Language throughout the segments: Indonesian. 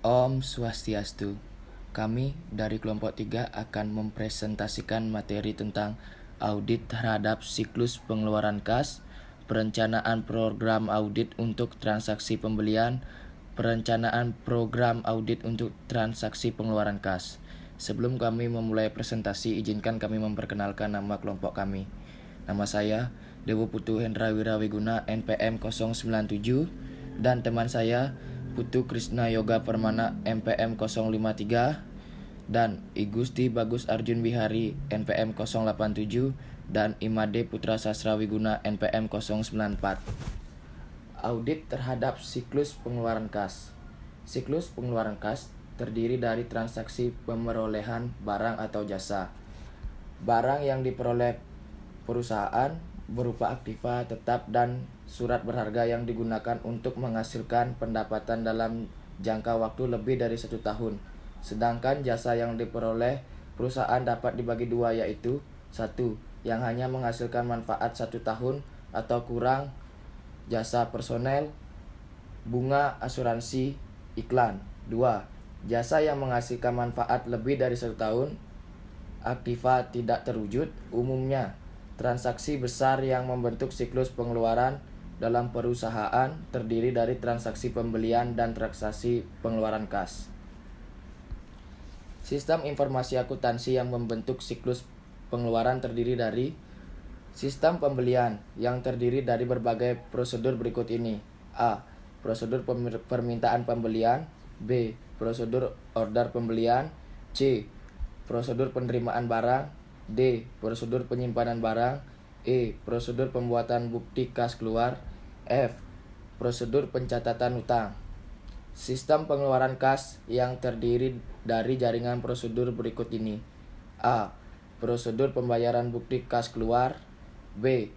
Om Swastiastu. Kami dari kelompok 3 akan mempresentasikan materi tentang audit terhadap siklus pengeluaran kas, perencanaan program audit untuk transaksi pembelian, perencanaan program audit untuk transaksi pengeluaran kas. Sebelum kami memulai presentasi, izinkan kami memperkenalkan nama kelompok kami. Nama saya Dewo Putu Hendra Wirawiguna NPM 097 dan teman saya Putu Krishna Yoga Permana MPM 053 dan Igusti Bagus Arjun Wihari NPM 087 dan Imade Putra Sastra Wiguna NPM 094. Audit terhadap siklus pengeluaran kas. Siklus pengeluaran kas terdiri dari transaksi pemerolehan barang atau jasa. Barang yang diperoleh perusahaan berupa aktiva tetap dan surat berharga yang digunakan untuk menghasilkan pendapatan dalam jangka waktu lebih dari 1 tahun. Sedangkan jasa yang diperoleh perusahaan dapat dibagi dua, yaitu 1. Yang hanya menghasilkan manfaat 1 tahun atau kurang, jasa personel, bunga, asuransi, iklan. 2. Jasa yang menghasilkan manfaat lebih dari 1 tahun, aktiva tidak terwujud, umumnya transaksi besar yang membentuk siklus pengeluaran dalam perusahaan terdiri dari transaksi pembelian dan transaksi pengeluaran kas. Sistem informasi akuntansi yang membentuk siklus pengeluaran terdiri dari sistem pembelian yang terdiri dari berbagai prosedur berikut ini. A. Prosedur permintaan pembelian. B. Prosedur order pembelian. C. Prosedur penerimaan barang. D. Prosedur penyimpanan barang. E. Prosedur pembuatan bukti kas keluar. F. Prosedur pencatatan utang. Sistem pengeluaran kas yang terdiri dari jaringan prosedur berikut ini. A. Prosedur pembayaran bukti kas keluar. B.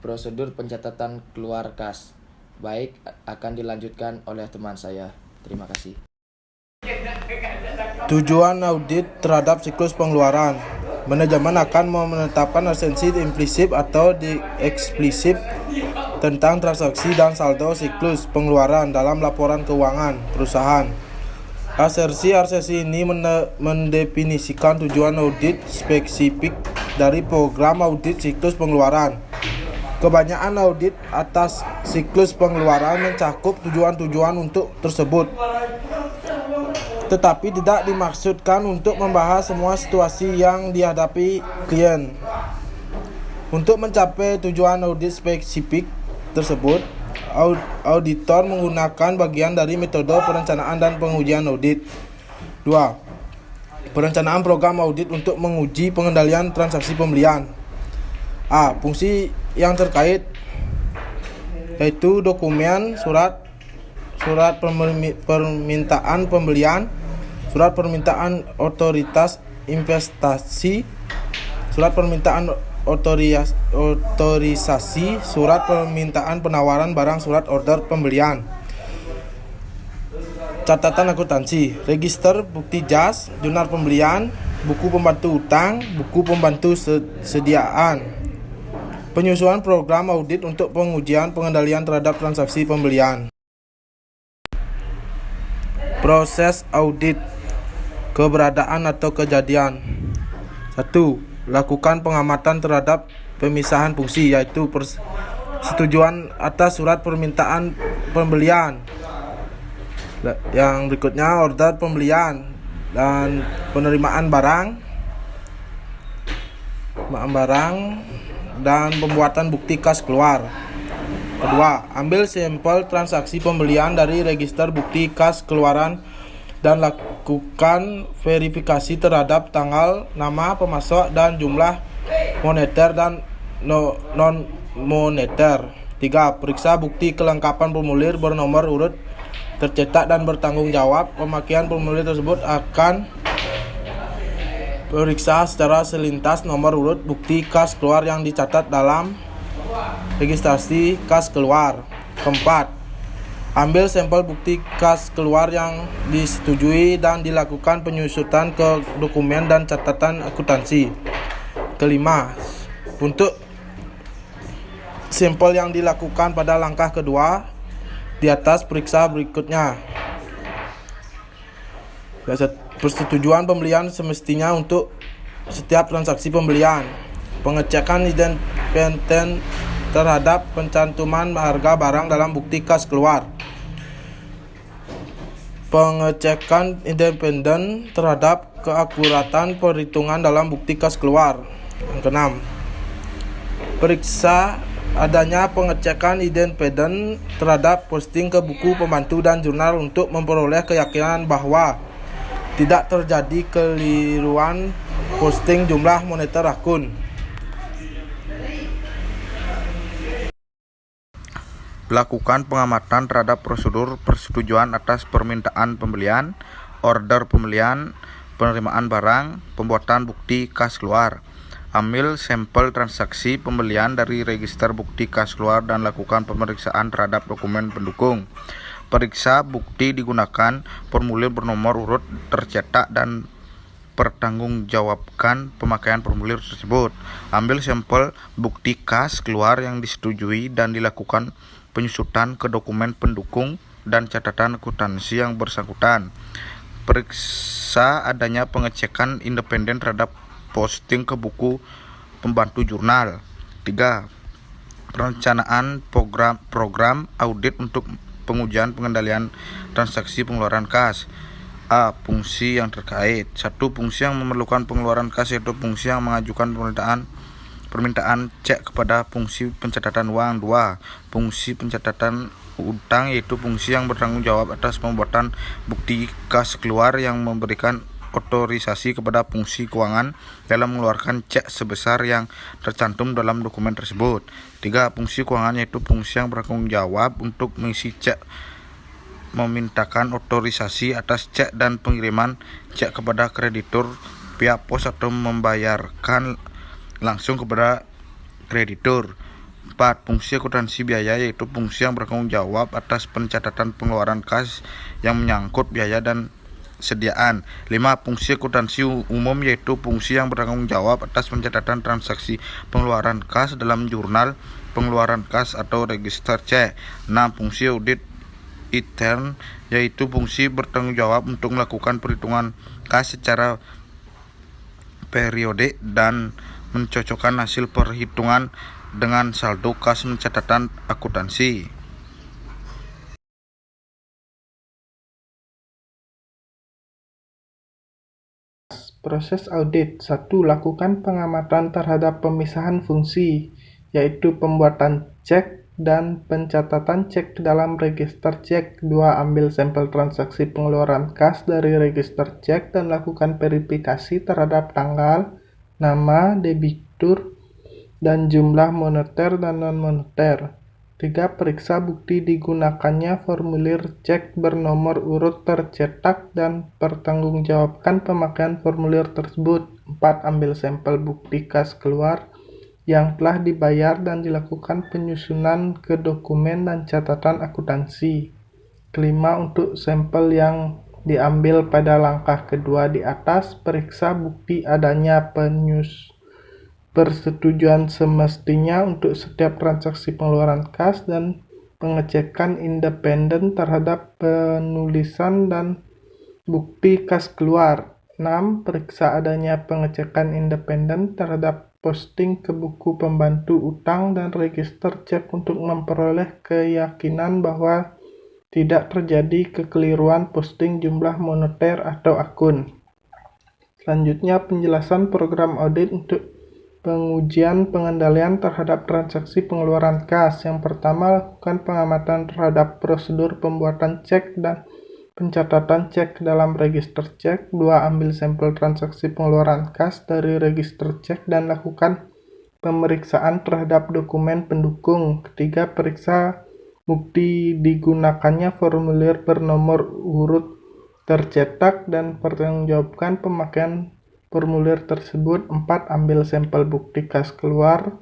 Prosedur pencatatan keluar kas. Baik, akan dilanjutkan oleh teman saya. Terima kasih. Tujuan audit terhadap siklus pengeluaran. Manajemen akan menetapkan esensi implisit atau eksplisit tentang transaksi dan saldo siklus pengeluaran dalam laporan keuangan perusahaan. Asersi ini mendefinisikan tujuan audit spesifik dari program audit siklus pengeluaran. Kebanyakan audit atas siklus pengeluaran mencakup tujuan-tujuan untuk tersebut, tetapi tidak dimaksudkan untuk membahas semua situasi yang dihadapi klien. Untuk mencapai tujuan audit spesifik tersebut, auditor menggunakan bagian dari metode perencanaan dan pengujian audit. 2. Perencanaan program audit untuk menguji pengendalian transaksi pembelian. A. Fungsi yang terkait yaitu dokumen, surat permintaan pembelian, surat permintaan otoritas investasi, surat permintaan otorisasi, surat permintaan penawaran barang, surat order pembelian. Catatan akuntansi, register bukti jas, jurnal pembelian, buku pembantu utang, buku pembantu sediaan. Penyusunan program audit untuk pengujian pengendalian terhadap transaksi pembelian. Proses audit. Keberadaan atau kejadian. 1. Lakukan pengamatan terhadap pemisahan fungsi, yaitu persetujuan atas surat permintaan pembelian. Yang berikutnya order pembelian dan penerimaan barang dan pembuatan bukti kas keluar. Kedua, ambil sampel transaksi pembelian dari register bukti kas keluaran dan lakukan verifikasi terhadap tanggal, nama pemasok, dan jumlah moneter dan non-moneter. 3. Periksa bukti kelengkapan formulir bernomor urut tercetak dan bertanggung jawab. Pemakaian formulir tersebut akan periksa secara selintas nomor urut bukti kas keluar yang dicatat dalam registrasi kas keluar. 4. Ambil sampel bukti kas keluar yang disetujui dan dilakukan penyusutan ke dokumen dan catatan akuntansi. 5. Untuk sampel yang dilakukan pada langkah kedua, di atas periksa berikutnya. Persetujuan pembelian semestinya untuk setiap transaksi pembelian. Pengecekan independen terhadap pencantuman harga barang dalam bukti kas keluar. Pengecekan independen terhadap keakuratan perhitungan dalam bukti kas keluar. Yang keenam, periksa adanya pengecekan independen terhadap posting ke buku pembantu dan jurnal untuk memperoleh keyakinan bahwa tidak terjadi keliruan posting jumlah moneter akun. Lakukan pengamatan terhadap prosedur persetujuan atas permintaan pembelian, order pembelian, penerimaan barang, pembuatan bukti kas keluar. Ambil sampel transaksi pembelian dari register bukti kas keluar dan lakukan pemeriksaan terhadap dokumen pendukung. Periksa bukti digunakan formulir bernomor urut tercetak dan pertanggungjawabkan pemakaian formulir tersebut. Ambil sampel bukti kas keluar yang disetujui dan dilakukan penyusutan ke dokumen pendukung dan catatan akuntansi yang bersangkutan. Periksa adanya pengecekan independen terhadap posting ke buku pembantu jurnal. 3. Perencanaan program audit untuk pengujian pengendalian transaksi pengeluaran kas. A. Fungsi yang terkait. 1. Fungsi yang memerlukan pengeluaran kas yaitu fungsi yang mengajukan permintaan cek kepada fungsi pencatatan uang. 2. Fungsi pencatatan utang yaitu fungsi yang bertanggung jawab atas pembuatan bukti kas keluar yang memberikan otorisasi kepada fungsi keuangan dalam mengeluarkan cek sebesar yang tercantum dalam dokumen tersebut. 3. Fungsi keuangan yaitu fungsi yang bertanggung jawab untuk mengisi cek, memintakan otorisasi atas cek dan pengiriman cek kepada kreditur, pihak pos atau membayarkan langsung kepada kreditur. 4. Fungsi akuntansi biaya yaitu fungsi yang bertanggung jawab atas pencatatan pengeluaran kas yang menyangkut biaya dan sediaan. 5. Fungsi akuntansi umum yaitu fungsi yang bertanggung jawab atas pencatatan transaksi pengeluaran kas dalam jurnal pengeluaran kas atau register cek. 6. Fungsi audit intern yaitu fungsi bertanggung jawab untuk melakukan perhitungan kas secara periodik dan mencocokkan hasil perhitungan dengan saldo kas catatan akuntansi. Proses audit. 1. Lakukan pengamatan terhadap pemisahan fungsi, yaitu pembuatan cek dan pencatatan cek dalam register cek. 2. Ambil sampel transaksi pengeluaran kas dari register cek dan lakukan verifikasi terhadap tanggal, nama, debitur, dan jumlah moneter dan non-moneter. 3. Periksa bukti digunakannya formulir cek bernomor urut tercetak dan pertanggungjawabkan pemakaian formulir tersebut. 4. Ambil sampel bukti kas keluar yang telah dibayar dan dilakukan penyusunan ke dokumen dan catatan akuntansi. 5. Untuk sampel yang diambil pada langkah kedua di atas, periksa bukti adanya persetujuan semestinya untuk setiap transaksi pengeluaran kas dan pengecekan independen terhadap penulisan dan bukti kas keluar. 6. Periksa adanya pengecekan independen terhadap posting ke buku pembantu utang dan register cek untuk memperoleh keyakinan bahwa tidak terjadi kekeliruan posting jumlah moneter atau akun. Selanjutnya penjelasan program audit untuk pengujian pengendalian terhadap transaksi pengeluaran kas. Yang pertama, lakukan pengamatan terhadap prosedur pembuatan cek dan pencatatan cek dalam register cek. 2. Ambil sampel transaksi pengeluaran kas dari register cek dan lakukan pemeriksaan terhadap dokumen pendukung. 3. Periksa bukti digunakannya formulir bernomor urut tercetak dan pertanggungjawabkan pemakaian formulir tersebut. 4. Ambil sampel bukti kas keluar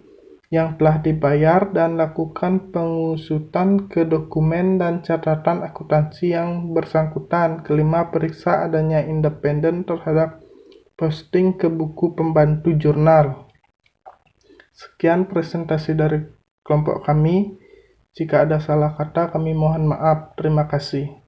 yang telah dibayar dan lakukan pengusutan ke dokumen dan catatan akuntansi yang bersangkutan. 5. Periksa adanya independen terhadap posting ke buku pembantu jurnal. Sekian presentasi dari kelompok kami. Jika ada salah kata, kami mohon maaf. Terima kasih.